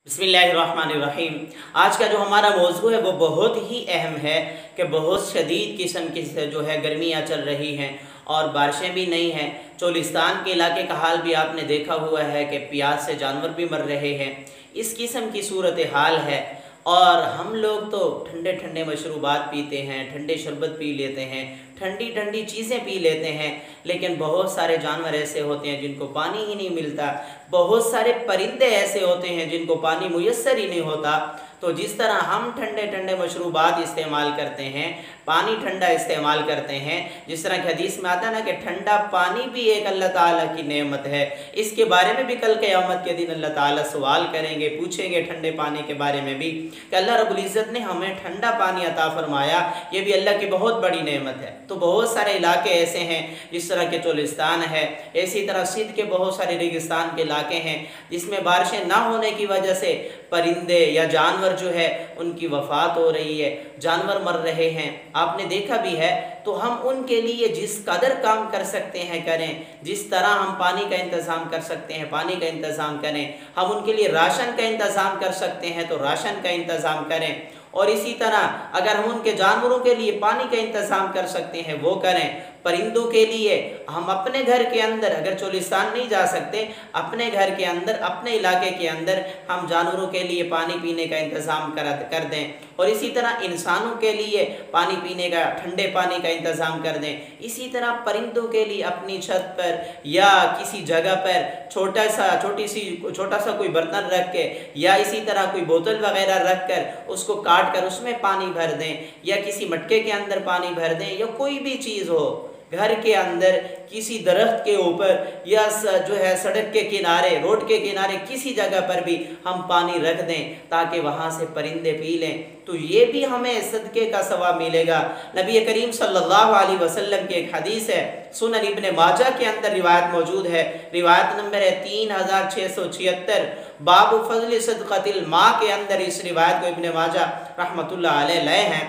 बिस्मिल्लाहिर्रहमानिर्रहीम। आज का जो हमारा मौजू है वो बहुत ही अहम है कि बहुत शदीद किस्म की जो है गर्मियाँ चल रही हैं और बारिशें भी नहीं हैं। चोलिस्तान के इलाके का हाल भी आपने देखा हुआ है कि प्यास से जानवर भी मर रहे हैं। इस किस्म की सूरत हाल है और हम लोग तो ठंडे ठंडे मशरूबात पीते हैं, ठंडे शरबत पी लेते हैं, ठंडी ठंडी चीज़ें पी लेते हैं, लेकिन बहुत सारे जानवर ऐसे होते हैं जिनको पानी ही नहीं मिलता। बहुत सारे परिंदे ऐसे होते हैं जिनको पानी मुयस्सर ही नहीं होता। तो जिस तरह हम ठंडे ठंडे मशरूबात इस्तेमाल करते हैं, पानी ठंडा इस्तेमाल करते हैं, जिस तरह की हदीस में आता है ना कि ठंडा पानी भी एक अल्लाह ताला की नेमत है। इसके बारे में भी कल क़यामत के दिन अल्लाह ताला सवाल करेंगे, पूछेंगे ठंडे पानी के बारे में भी कि अल्लाह रब्बुल इज़्ज़त ने हमें ठंडा पानी अता फरमाया, ये भी अल्लाह की बहुत बड़ी नेमत है। तो बहुत सारे इलाके ऐसे हैं जिस तरह के चोलिस्तान है, इसी तरह सिंध के बहुत सारे रेगिस्तान के इलाके हैं जिसमें बारिशें ना होने की वजह से परिंदे या जानवर जो है उनकी वफ़ात हो रही है, जानवर मर रहे हैं। आपने देखा भी है। तो हम उनके लिए जिस कदर काम कर सकते हैं करें, जिस तरह हम पानी का इंतज़ाम कर सकते हैं पानी का इंतज़ाम करें, हम उनके लिए राशन का इंतज़ाम कर सकते हैं तो राशन का इंतज़ाम करें। और इसी तरह अगर हम उनके जानवरों के लिए पानी का इंतज़ाम कर सकते हैं वो करें। परिंदों के लिए हम अपने घर के अंदर, अगर चोलिस्तान नहीं जा सकते, अपने घर के अंदर, अपने इलाके के अंदर हम जानवरों के लिए पानी पीने का इंतज़ाम कर दें। और इसी तरह इंसानों के लिए पानी पीने का, ठंडे पानी का इंतज़ाम कर दें। इसी तरह परिंदों के लिए अपनी छत पर या किसी जगह पर छोटा सा कोई बर्तन रख के या इसी तरह कोई बोतल वगैरह रख कर उसको काट कर उसमें पानी भर दें, या किसी मटके के अंदर पानी भर दें, या कोई भी चीज़ हो घर के अंदर, किसी दरख्त के ऊपर या जो है सड़क के किनारे, रोड के किनारे, किसी जगह पर भी हम पानी रख दें ताकि वहाँ से परिंदे पी लें। तो ये भी हमें सदक़े का सवाब मिलेगा। नबी करीम सल्लल्लाहु अलैहि वसल्लम की एक हदीस है, सुनन इब्ने माजा के अंदर रिवायत मौजूद है। रिवायत नंबर है 3676, बाबु फज़्ल सदक़तिल माँ के अंदर इस रिवायत को इब्ने माजा रहमतुल्लाह अलैह लाए हैं।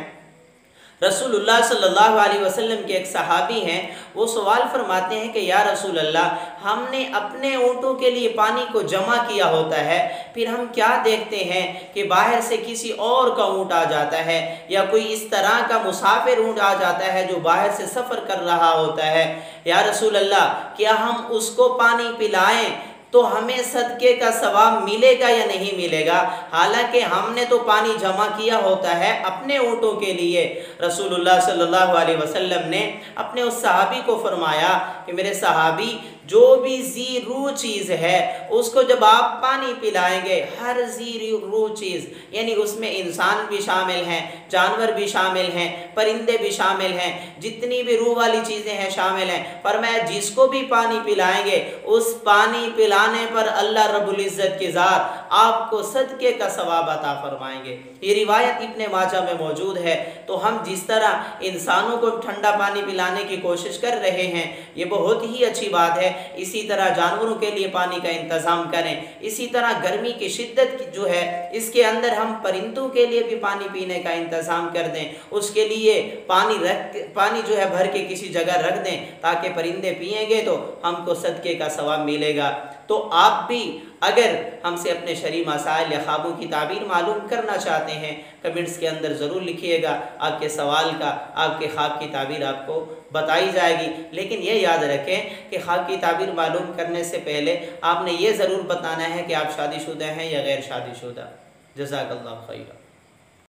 रसूलुल्लाह सल्लल्लाहु अलैहि वसल्लम के एक सहाबी हैं, वो सवाल फरमाते हैं कि या रसूल अल्लाह, हमने अपने ऊँटों के लिए पानी को जमा किया होता है, फिर हम क्या देखते हैं कि बाहर से किसी और का ऊँट आ जाता है या कोई इस तरह का मुसाफिर ऊँट आ जाता है जो बाहर से सफ़र कर रहा होता है। या रसूल अल्लाह, क्या हम उसको पानी पिलाएं तो हमें सदक़े का सवाब मिलेगा या नहीं मिलेगा? हालांकि हमने तो पानी जमा किया होता है अपने ऊँटों के लिए। रसूलुल्लाह सल्लल्लाहु अलैहि वसल्लम ने अपने उस सहाबी को फरमाया कि मेरे सहाबी, जो भी ज़ी रूह चीज़ है उसको जब आप पानी पिलाएंगे, हर ज़ी रूह चीज़ यानी उसमें इंसान भी शामिल हैं, जानवर भी शामिल हैं, परिंदे भी शामिल हैं, जितनी भी रूह वाली चीज़ें हैं शामिल हैं, पर मैं जिसको भी पानी पिलाएंगे उस पानी पिलाने पर अल्लाह रब्बुल इज़्ज़त की ज़ात आपको सदक़े का सवाब अता फरमाएंगे। ये रिवायत इब्ने माजा में मौजूद है। तो हम जिस तरह इंसानों को ठंडा पानी पिलाने की कोशिश कर रहे हैं ये बहुत ही अच्छी बात है। इसी तरह जानवरों के लिए पानी का इंतज़ाम करें। इसी तरह गर्मी की शिद्दत जो है इसके अंदर हम परिंदों के लिए भी पानी पीने का इंतज़ाम कर दें, उसके लिए पानी जो है भर के किसी जगह रख दें ताकि परिंदे पिएंगे तो हमको सदक़े का सवाब मिलेगा। तो आप भी अगर हमसे अपने शरई मसाइल या ख्वाबों की ताबीर मालूम करना चाहते हैं, कमेंट्स के अंदर ज़रूर लिखिएगा। आपके सवाल का, आपके ख्वाब की ताबीर आपको बताई जाएगी। लेकिन ये याद रखें कि ख्वाब की ताबीर मालूम करने से पहले आपने ये ज़रूर बताना है कि आप शादीशुदा हैं या गैर शादीशुदा। जज़ाकल्लाह खैर।